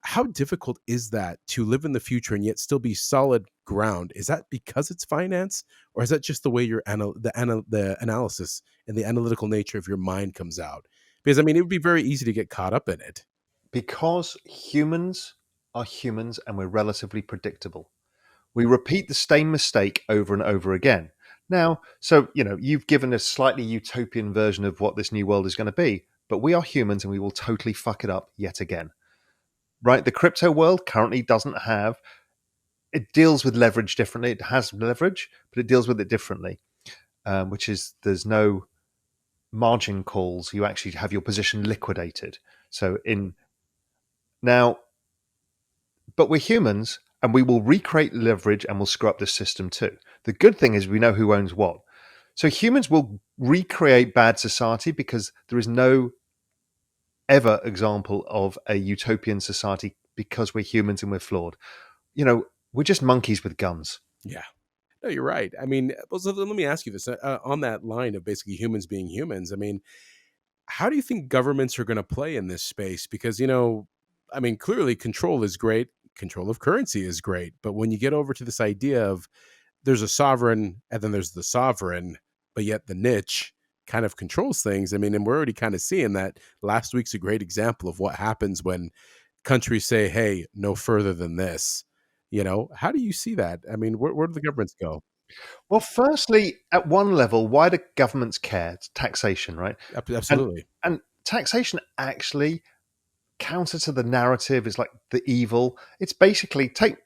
How difficult is that to live in the future and yet still be solid ground? Is that because it's finance, or is that just the way the analysis and the analytical nature of your mind comes out? Because I mean, it would be very easy to get caught up in it.
Because humans are humans and we're relatively predictable. We repeat the same mistake over and over again. Now, so, you've given a slightly utopian version of what this new world is going to be, but we are humans and we will totally fuck it up yet again. Right? The crypto world currently doesn't have, it deals with leverage differently. It has leverage, but it deals with it differently, which is there's no margin calls. You actually have your position liquidated. So in now, but we're humans and we will recreate leverage and we'll screw up the system too. The good thing is we know who owns what. So humans will recreate bad society because there is no ever example of a utopian society because we're humans and we're flawed. We're just monkeys with guns.
Yeah. No, you're right. I mean, well, so let me ask you this on that line of basically humans being humans. I mean, how do you think governments are going to play in this space? Because, I mean, clearly control is great. Control of currency is great. But when you get over to this idea of there's a sovereign and then there's the sovereign, but yet the niche kind of controls things. I mean, and we're already kind of seeing that. Last week's a great example of what happens when countries say, hey, no further than this. How do you see that? I mean, where do the governments go?
Well, firstly, at one level, why do governments care? It's taxation, right? And
Absolutely.
and taxation actually counter to the narrative is like the evil. It's basically take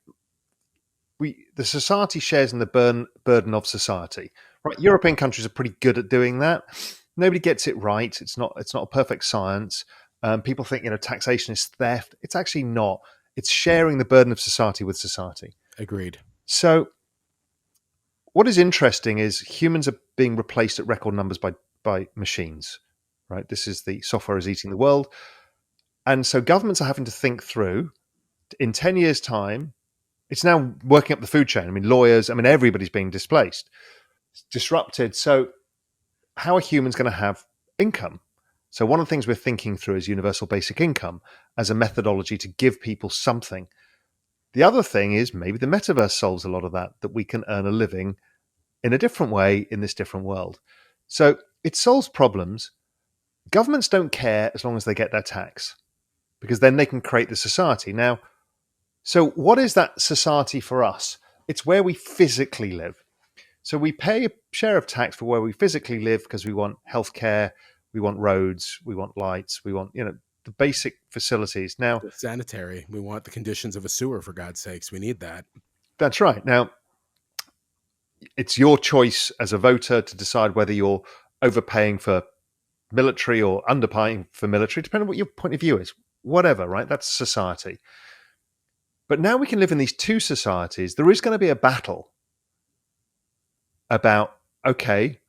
the society shares in the burden of society. Right? European countries are pretty good at doing that. Nobody gets it right. It's not a perfect science. People think taxation is theft. It's actually not. It's sharing the burden of society with society.
Agreed.
So what is interesting is humans are being replaced at record numbers by machines. Right? This is the software is eating the world, and so governments are having to think through in 10 years' time. It's now working up the food chain. I mean, lawyers, I mean, everybody's being displaced, disrupted. So, how are humans going to have income? So, one of the things we're thinking through is universal basic income as a methodology to give people something. The other thing is maybe the metaverse solves a lot of that we can earn a living in a different way in this different world. So, it solves problems. Governments don't care as long as they get their tax because then they can create the society. Now, so, what is that society for us? It's where we physically live. So, we pay a share of tax for where we physically live because we want healthcare, we want roads, we want lights, we want, the basic facilities. Now,
The sanitary. We want the conditions of a sewer, for God's sakes. We need that.
that's right. Now, it's your choice as a voter to decide whether you're overpaying for military or underpaying for military, depending on what your point of view is. Whatever, right? That's society. But now we can live in these two societies. There is going to be a battle about, okay,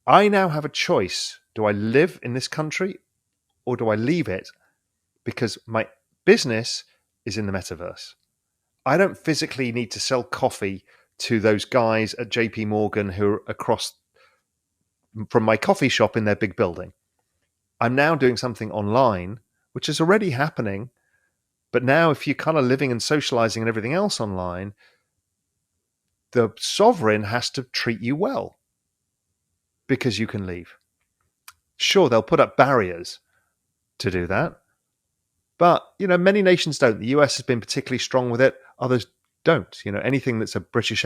I now have a choice. Do I live in this country or do I leave it because my business is in the metaverse? I don't physically need to sell coffee to those guys at JP Morgan who are across from my coffee shop in their big building. I'm now doing something online, which is already happening. But now, if you're kind of living and socializing and everything else online, the sovereign has to treat you well because you can leave. Sure, they'll put up barriers to do that. But, many nations don't. The US has been particularly strong with it. Others don't. Anything that's a British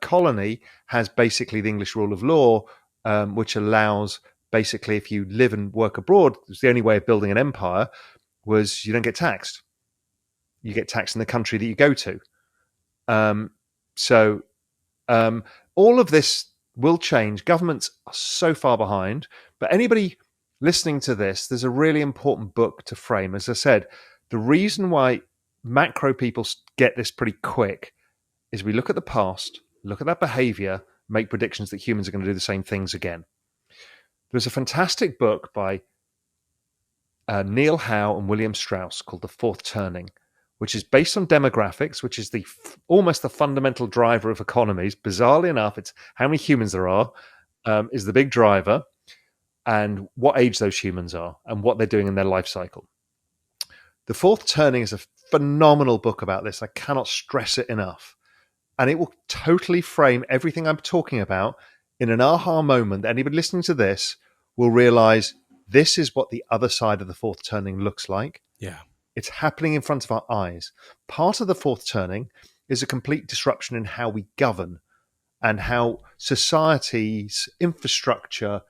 colony has basically the English rule of law, which allows basically if you live and work abroad, it's the only way of building an empire was you don't get taxed. You get taxed in the country that you go to. So all of this will change. Governments are so far behind, but anybody listening to this, there's a really important book to frame. As I said, the reason why macro people get this pretty quick is we look at the past, look at that behavior, make predictions that humans are going to do the same things again. There's a fantastic book by Neil Howe and William Strauss called The Fourth Turning, which is based on demographics, which is almost the fundamental driver of economies. Bizarrely enough, it's how many humans there are is the big driver, and what age those humans are, and what they're doing in their life cycle. The Fourth Turning is a phenomenal book about this. I cannot stress it enough. And it will totally frame everything I'm talking about in an aha moment. Anybody listening to this will realize this is what the other side of the fourth turning looks like.
Yeah.
It's happening in front of our eyes. Part of the fourth turning is a complete disruption in how we govern and how society's infrastructure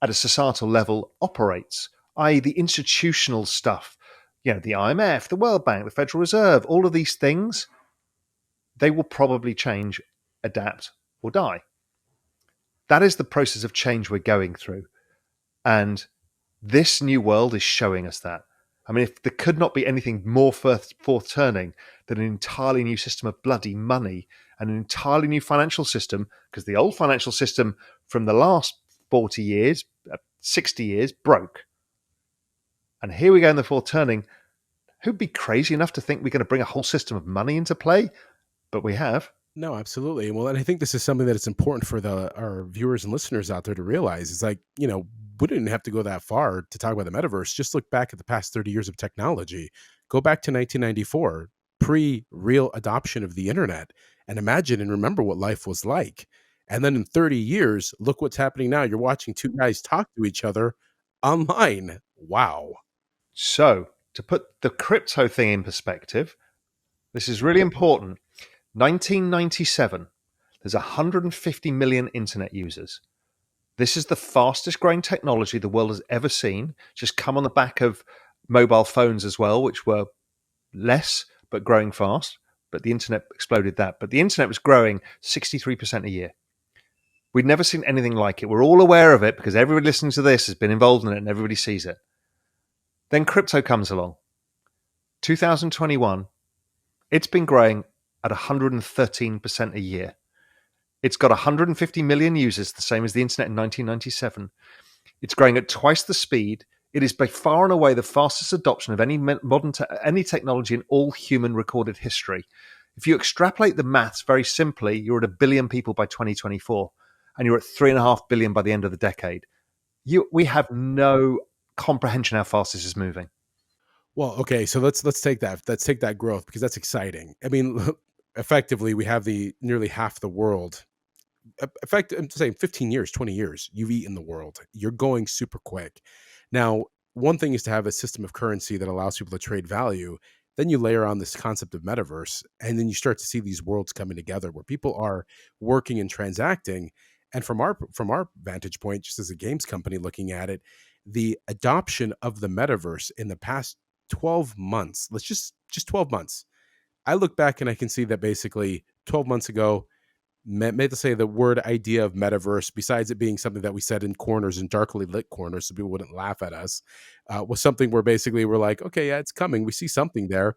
at a societal level operates, i.e. the institutional stuff, the IMF, the World Bank, the Federal Reserve, all of these things, they will probably change, adapt, or die. That is the process of change we're going through. And this new world is showing us that. I mean, if there could not be anything more fourth turning than an entirely new system of bloody money and an entirely new financial system, because the old financial system from the last 40 years, 60 years, broke. And here we go in the fourth turning. Who'd be crazy enough to think we're going to bring a whole system of money into play? But we have.
No, absolutely. Well, and I think this is something that it's important for our viewers and listeners out there to realize. It's like, we didn't have to go that far to talk about the metaverse. Just look back at the past 30 years of technology. Go back to 1994, pre-real adoption of the internet, and imagine and remember what life was like. And then in 30 years, look what's happening now. You're watching two guys talk to each other online. Wow.
So, to put the crypto thing in perspective, this is really important. 1997, There's 150 million internet users. This is the fastest growing technology the world has ever seen. Just come on the back of mobile phones as well, which were less but growing fast. But the internet exploded that. But the internet was growing 63% a year. We'd never seen anything like it. We're all aware of it because everybody listening to this has been involved in it and everybody sees it. Then crypto comes along. 2021, it's been growing at 113% a year. It's got 150 million users, the same as the internet in 1997. It's growing at twice the speed. It is by far and away the fastest adoption of any modern any technology in all human recorded history. If you extrapolate the maths very simply, you're at 1 billion people by 2024, and you're at 3.5 billion by the end of the decade. We have no comprehension how fast this is moving.
Well, okay, so let's take that. Let's take that growth because that's exciting. I mean, effectively, we have the nearly half the world. I'm saying 15 years, 20 years, you've eaten the world. You're going super quick. Now, one thing is to have a system of currency that allows people to trade value. Then you layer on this concept of metaverse, and then you start to see these worlds coming together where people are working and transacting. And from our vantage point, just as a games company looking at it, the adoption of the metaverse in the past 12 months, let's just 12 months. I look back and I can see that basically 12 months ago, made to say the word idea of metaverse, besides it being something that we said in corners and darkly lit corners so people wouldn't laugh at us, was something where basically we're like, okay, yeah, it's coming. We see something there.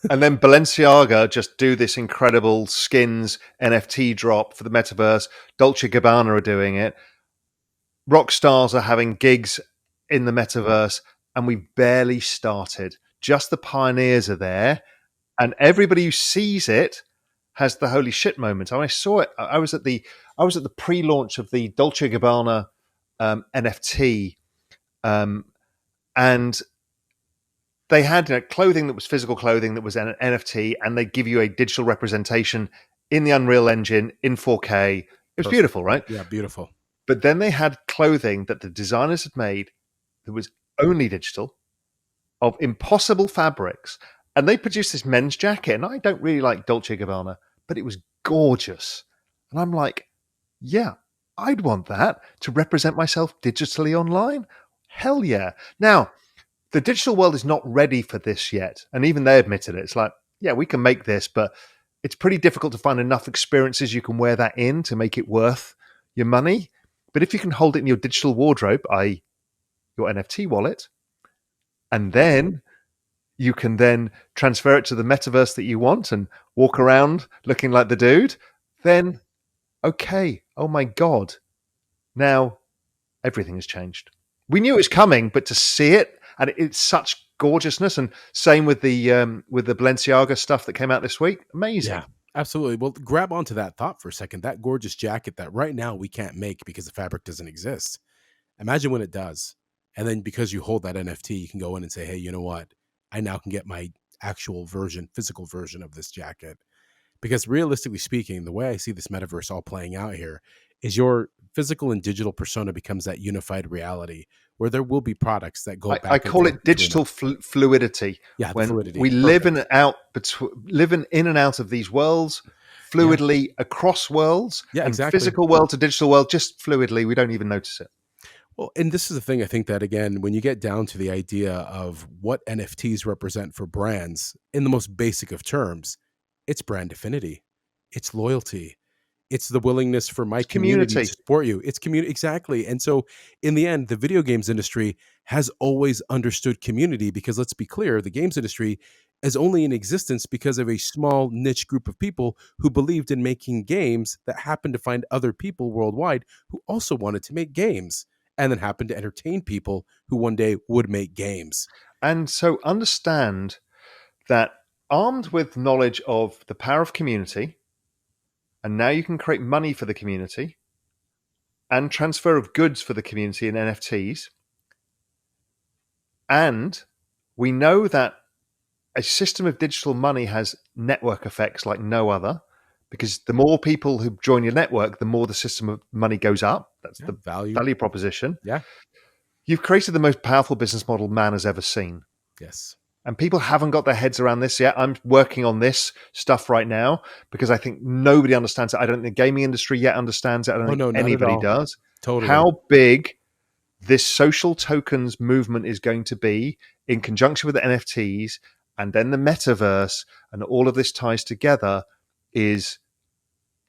And then Balenciaga just do this incredible skins NFT drop for the metaverse. Dolce & Gabbana are doing it. Rock stars are having gigs in the metaverse, and we've barely started. Just the pioneers are there, and everybody who sees it has the holy shit moment. When I saw it, I was at the pre-launch of the Dolce & Gabbana NFT, and they had clothing that was physical clothing that was an NFT, and they give you a digital representation in the Unreal Engine in 4K. It was
Perfect.
beautiful, right?
Yeah, beautiful.
But then they had clothing that the designers had made that was only digital, of impossible fabrics. And they produced this men's jacket. And I don't really like Dolce & Gabbana, but it was gorgeous. And I'm like, yeah, I'd want that to represent myself digitally online. Hell yeah. Now, the digital world is not ready for this yet. And even they admitted it. It's like, yeah, we can make this, but it's pretty difficult to find enough experiences you can wear that in to make it worth your money. But if you can hold it in your digital wardrobe, i.e. your NFT wallet, and then you can then transfer it to the metaverse that you want and walk around looking like the dude, then okay, oh my God, now everything has changed. We knew it was coming, but to see it, and it's such gorgeousness, and same with the Balenciaga stuff that came out this week, amazing.
Yeah, absolutely. Well, grab onto that thought for a second. That gorgeous jacket that right now we can't make because the fabric doesn't exist. Imagine when it does. And then because you hold that NFT, you can go in and say, hey, you know what? I now can get my actual version, physical version of this jacket. Because realistically speaking, the way I see this metaverse all playing out here is your physical and digital persona becomes that unified reality where there will be products that go back.
I call it digital fluidity.
Yeah,
when
fluidity.
We live in and out living in and out of these worlds fluidly across worlds,
yeah,
and
exactly.
physical world to digital world, just fluidly. We don't even notice it.
Well, and this is the thing, I think that, again, when you get down to the idea of what NFTs represent for brands in the most basic of terms, it's brand affinity, it's loyalty, it's the willingness for my community to support you. It's community. Exactly. And so in the end, the video games industry has always understood community because, let's be clear, the games industry is only in existence because of a small niche group of people who believed in making games that happened to find other people worldwide who also wanted to make games, and then happened to entertain people who one day would make games.
And so understand that armed with knowledge of the power of community, and now you can create money for the community and transfer of goods for the community in NFTs. And we know that a system of digital money has network effects like no other, because the more people who join your network, the more the system of money goes up. That's the value proposition.
Yeah.
You've created the most powerful business model man has ever seen.
Yes.
And people haven't got their heads around this yet. I'm working on this stuff right now because I think nobody understands it. I don't think the gaming industry yet understands it. I don't
Oh
think
no, not at
anybody
all.
does.
Totally.
How big this social tokens movement is going to be in conjunction with the NFTs and then the metaverse and all of this ties together is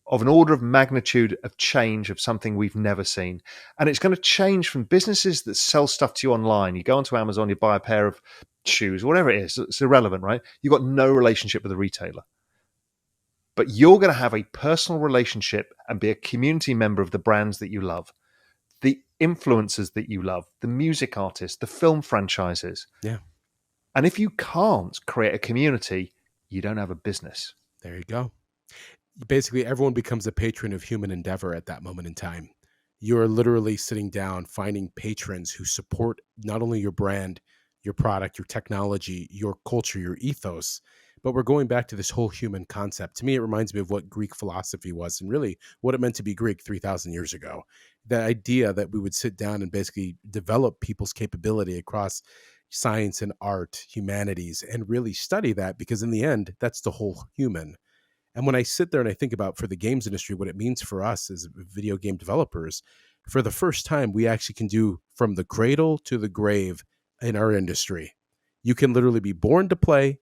of an order of magnitude of change of something we've never seen. And it's going to change from businesses that sell stuff to you online. You go onto Amazon, you buy a pair of shoes, whatever it is, it's irrelevant, right? You've got no relationship with the retailer. But you're going to have a personal relationship and be a community member of the brands that you love, the influencers that you love, the music artists, the film franchises.
Yeah.
And if you can't create a community, you don't have a business.
There you go. Basically, everyone becomes a patron of human endeavor at that moment in time. You are literally sitting down, finding patrons who support not only your brand, your product, your technology, your culture, your ethos, but we're going back to this whole human concept. To me, it reminds me of what Greek philosophy was and really what it meant to be Greek 3,000 years ago. The idea that we would sit down and basically develop people's capability across science and art, humanities, and really study that because in the end, that's the whole human. And when I sit there and I think about for the games industry, what it means for us as video game developers, for the first time, we actually can do from the cradle to the grave in our industry. You can literally be born to play,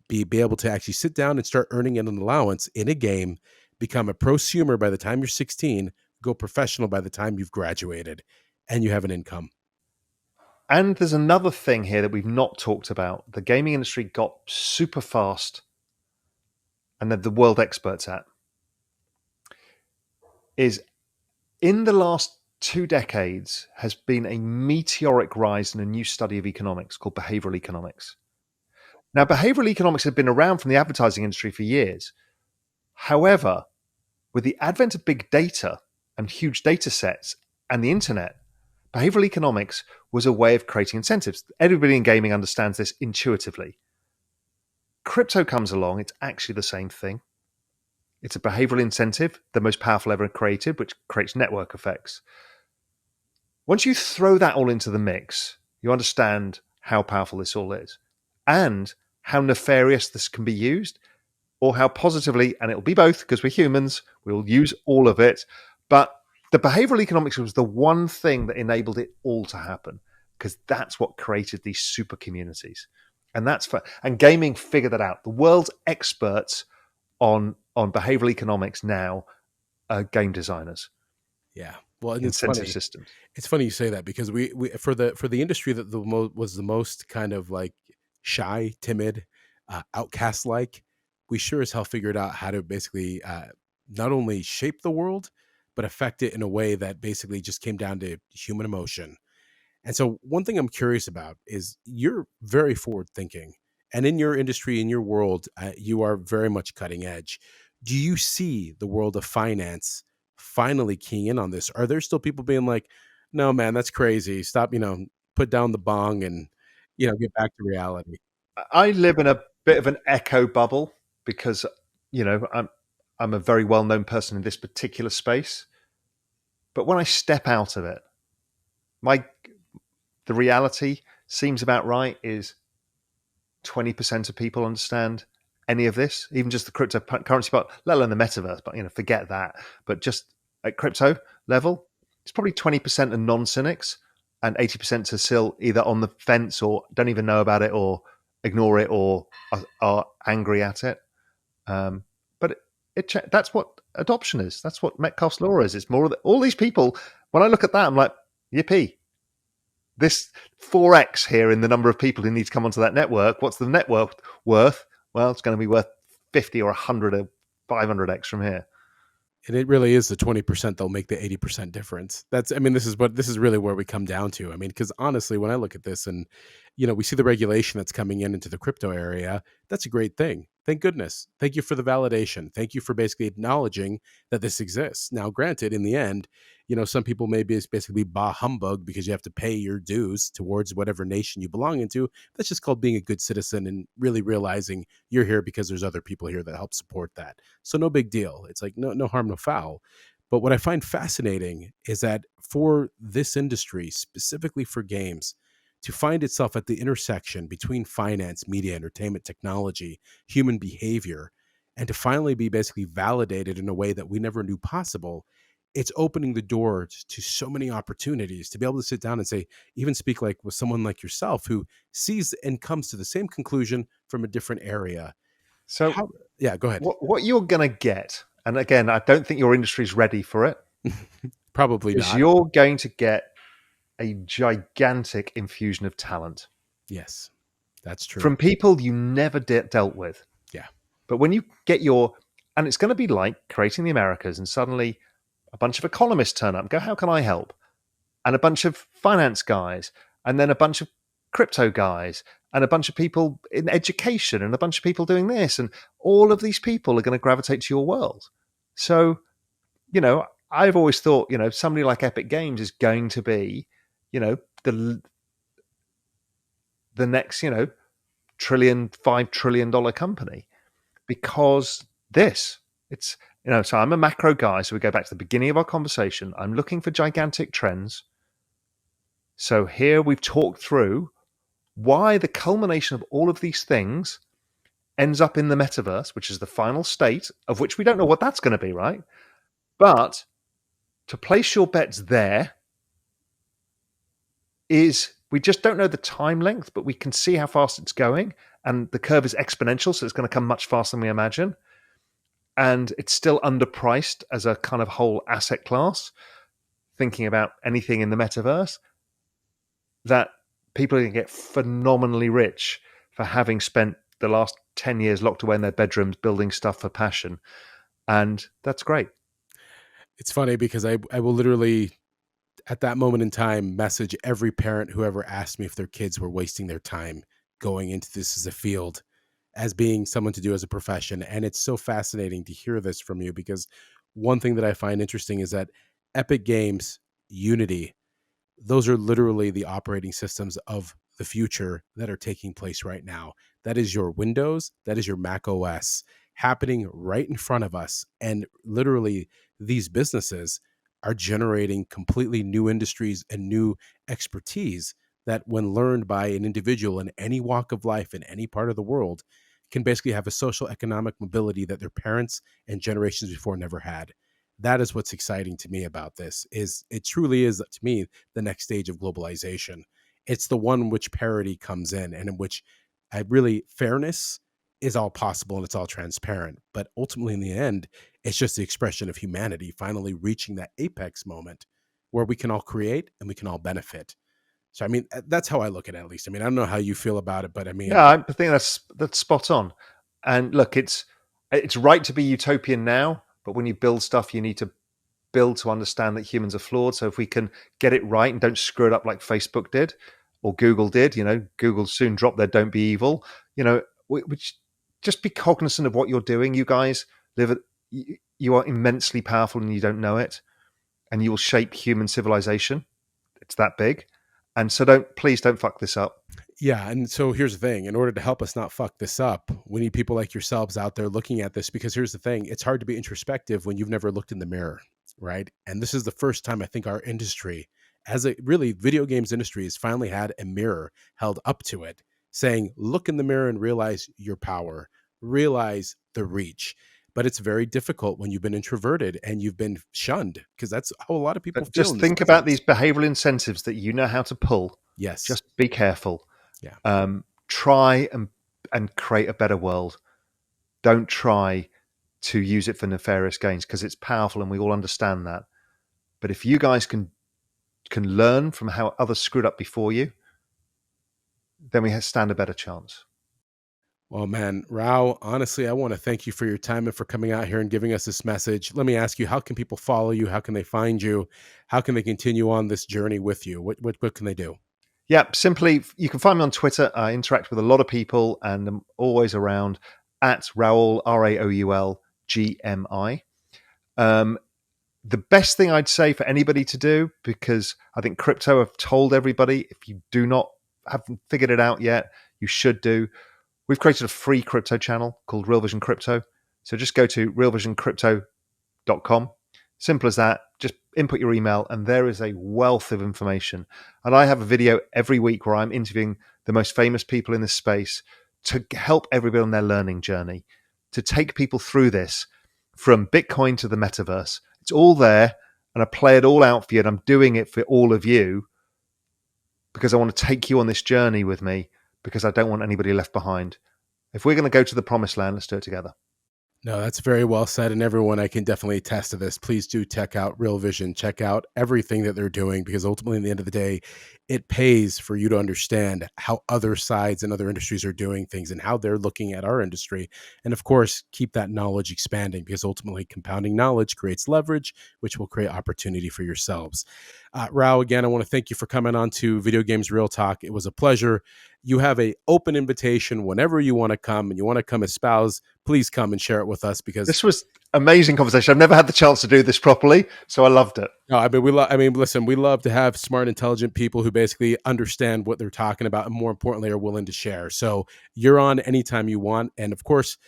be able to actually sit down and start earning an allowance in a game, become a prosumer by the time you're 16, go professional by the time you've graduated, and you have an income.
And there's another thing here that we've not talked about. The gaming industry got super fast, and that the world experts at is in the last 2 decades has been a meteoric rise in a new study of economics called behavioral economics. Now, behavioral economics had been around from the advertising industry for years. However, with the advent of big data and huge data sets and the internet, behavioral economics was a way of creating incentives. Everybody in gaming understands this intuitively. Crypto comes along, it's actually the same thing. It's a behavioral incentive, the most powerful ever created, which creates network effects. Once you throw that all into the mix, you understand how powerful this all is and how nefarious this can be used, or how positively, and it'll be both because we're humans, we'll use all of it. But the behavioral economics was the one thing that enabled it all to happen because that's what created these super communities. And gaming figured that out. The world's experts on behavioral economics now are game designers,
Yeah. Well, and it's
incentive
funny.
systems.
It's funny you say that because we for the industry that was the most kind of like shy, timid, outcast like, we sure as hell figured out how to basically not only shape the world, but affect it in a way that basically just came down to human emotion. And so, one thing I'm curious about is you're very forward thinking, and in your industry, in your world, you are very much cutting edge. Do you see the world of finance finally keying in on this? Are there still people being like, "No, man, that's crazy. Stop. Put down the bong and get back to reality."
I live in a bit of an echo bubble because I'm a very well known person in this particular space. But when I step out of it, my the reality seems about right is 20% of people understand any of this, even just the cryptocurrency part, let alone the metaverse. But forget that. But just at crypto level, it's probably 20% are non-cynics, and 80% are still either on the fence or don't even know about it, or ignore it, or are angry at it. But that's what adoption is. That's what Metcalfe's law is. It's more of all these people. When I look at that, I'm like, yippee! This 4x here in the number of people who need to come onto that network. What's the network worth? Well, it's going to be worth 50 or 100 or 500x from here.
And it really is the 20% that'll make the 80% difference. This is really where we come down to. Because honestly, when I look at this and, we see the regulation that's coming into the crypto area, that's a great thing. Thank goodness. Thank you for the validation. Thank you for basically acknowledging that this exists. Now, granted, in the end, some people may be basically bah humbug because you have to pay your dues towards whatever nation you belong into. That's just called being a good citizen and really realizing you're here because there's other people here that help support that. So no big deal. It's like no harm, no foul. But what I find fascinating is that for this industry, specifically for games, to find itself at the intersection between finance, media, entertainment, technology, human behavior, and to finally be basically validated in a way that we never knew possible, it's opening the door to so many opportunities to be able to sit down and say, even speak like with someone like yourself who sees and comes to the same conclusion from a different area.
So
How, yeah, go ahead.
what you're going to get, and again, I don't think your industry's ready for it,
Probably
is
not.
you're going to get a gigantic infusion of talent
Yes, that's true.
from people you never dealt with.
Yeah.
But when you get your, and it's going to be like creating the Americas, and suddenly a bunch of economists turn up and go, how can I help? And a bunch of finance guys, and then a bunch of crypto guys, and a bunch of people in education, and a bunch of people doing this. And all of these people are going to gravitate to your world. So, I've always thought, somebody like Epic Games is going to be, the next, $5 trillion company, because it's, so I'm a macro guy. So we go back to the beginning of our conversation. I'm looking for gigantic trends. So here we've talked through why the culmination of all of these things ends up in the metaverse, which is the final state, of which we don't know what that's going to be, right? But to place your bets there is, we just don't know the time length, but we can see how fast it's going. And the curve is exponential, so it's going to come much faster than we imagine. And it's still underpriced as a kind of whole asset class, thinking about anything in the metaverse, that people are going to get phenomenally rich for having spent the last 10 years locked away in their bedrooms building stuff for passion. And that's great.
It's funny because I will literally, at that moment in time, message every parent who ever asked me if their kids were wasting their time going into this as a field, as being someone to do as a profession. And it's so fascinating to hear this from you, because one thing that I find interesting is that Epic Games, Unity, those are literally the operating systems of the future that are taking place right now. That is your Windows, that is your Mac OS happening right in front of us. And literally, these businesses are generating completely new industries and new expertise that, when learned by an individual in any walk of life in any part of the world, can basically have a social economic mobility that their parents and generations before never had. That is what's exciting to me about this. Is it truly is, to me, the next stage of globalization. It's the one in which parity comes in, and in which I really, fairness is all possible and it's all transparent. But ultimately, in the end, it's just the expression of humanity finally reaching that apex moment where we can all create and we can all benefit. So, I mean, that's how I look at it, at least. I mean, I don't know how you feel about it, but I mean,
Yeah, I think that's spot on. And look, it's right to be utopian now, but when you build stuff, you need to build to understand that humans are flawed. So if we can get it right and don't screw it up like Facebook did or Google did, Google soon dropped their "Don't be evil." Which, just be cognizant of what you're doing. You guys you are immensely powerful and you don't know it, and you will shape human civilization. It's that big. And so please don't fuck this up.
yeah. And so here's the thing: in order to help us not fuck this up, we need people like yourselves out there looking at this, because here's the thing: it's hard to be introspective when you've never looked in the mirror, right? And this is the first time I think our industry, as a really video games industry, has finally had a mirror held up to it saying, look in the mirror and realize your power, realize the reach. But it's very difficult when you've been introverted and you've been shunned, because that's how a lot of people
But
feel
just
in this
think about
business.
these behavioral incentives that you know how to pull.
Yes.
Just be careful.
Yeah.
Try and create a better world. Don't try to use it for nefarious gains, because it's powerful and we all understand that. But if you guys can learn from how others screwed up before you, then we stand a better chance.
Well, man, Rao, honestly, I want to thank you for your time and for coming out here and giving us this message. Let me ask you, how can people follow you? How can they find you? How can they continue on this journey with you? What can they do?
Yeah, simply, you can find me on Twitter. I interact with a lot of people and I'm always around at Raoul, RaoulGMI. The best thing I'd say for anybody to do, because I think crypto have told everybody, if you haven't figured it out yet, you should do. We've created a free crypto channel called Real Vision Crypto. So just go to realvisioncrypto.com, Simple as that. Just input your email, and there is a wealth of information. And I have a video every week where I'm interviewing the most famous people in this space to help everybody on their learning journey, to take people through this from Bitcoin to the metaverse. It's all there, and I play it all out for you, and I'm doing it for all of you because I want to take you on this journey with me, because I don't want anybody left behind. If we're going to go to the promised land, let's do it together.
No, that's very well said. And everyone, I can definitely attest to this. Please do check out Real Vision. Check out everything that they're doing, because ultimately, in the end of the day, it pays for you to understand how other sides and other industries are doing things and how they're looking at our industry. And of course, keep that knowledge expanding, because ultimately, compounding knowledge creates leverage, which will create opportunity for yourselves. Raoul, again, I want to thank you for coming on to Video Games Real Talk. It was a pleasure. You have an open invitation whenever you want to come, and you want to come espouse, please come and share it with us, because
This was amazing conversation. I've never had the chance to do this properly, so I loved it.
no, listen, we love to have smart, intelligent people who basically understand what they're talking about, and more importantly, are willing to share. So you're on anytime you want. And of course,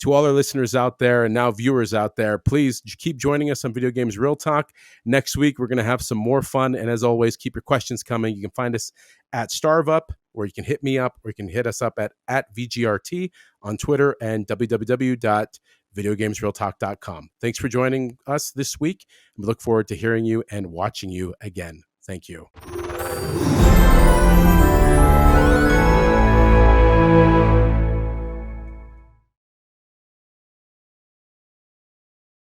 to all our listeners out there and now viewers out there, please keep joining us on Video Games Real Talk. Next week, we're going to have some more fun. And as always, keep your questions coming. You can find us at StarveUp, or you can hit me up, or you can hit us up at VGRT on Twitter, and www.videogamesrealtalk.com. Thanks for joining us this week. We look forward to hearing you and watching you again. Thank you.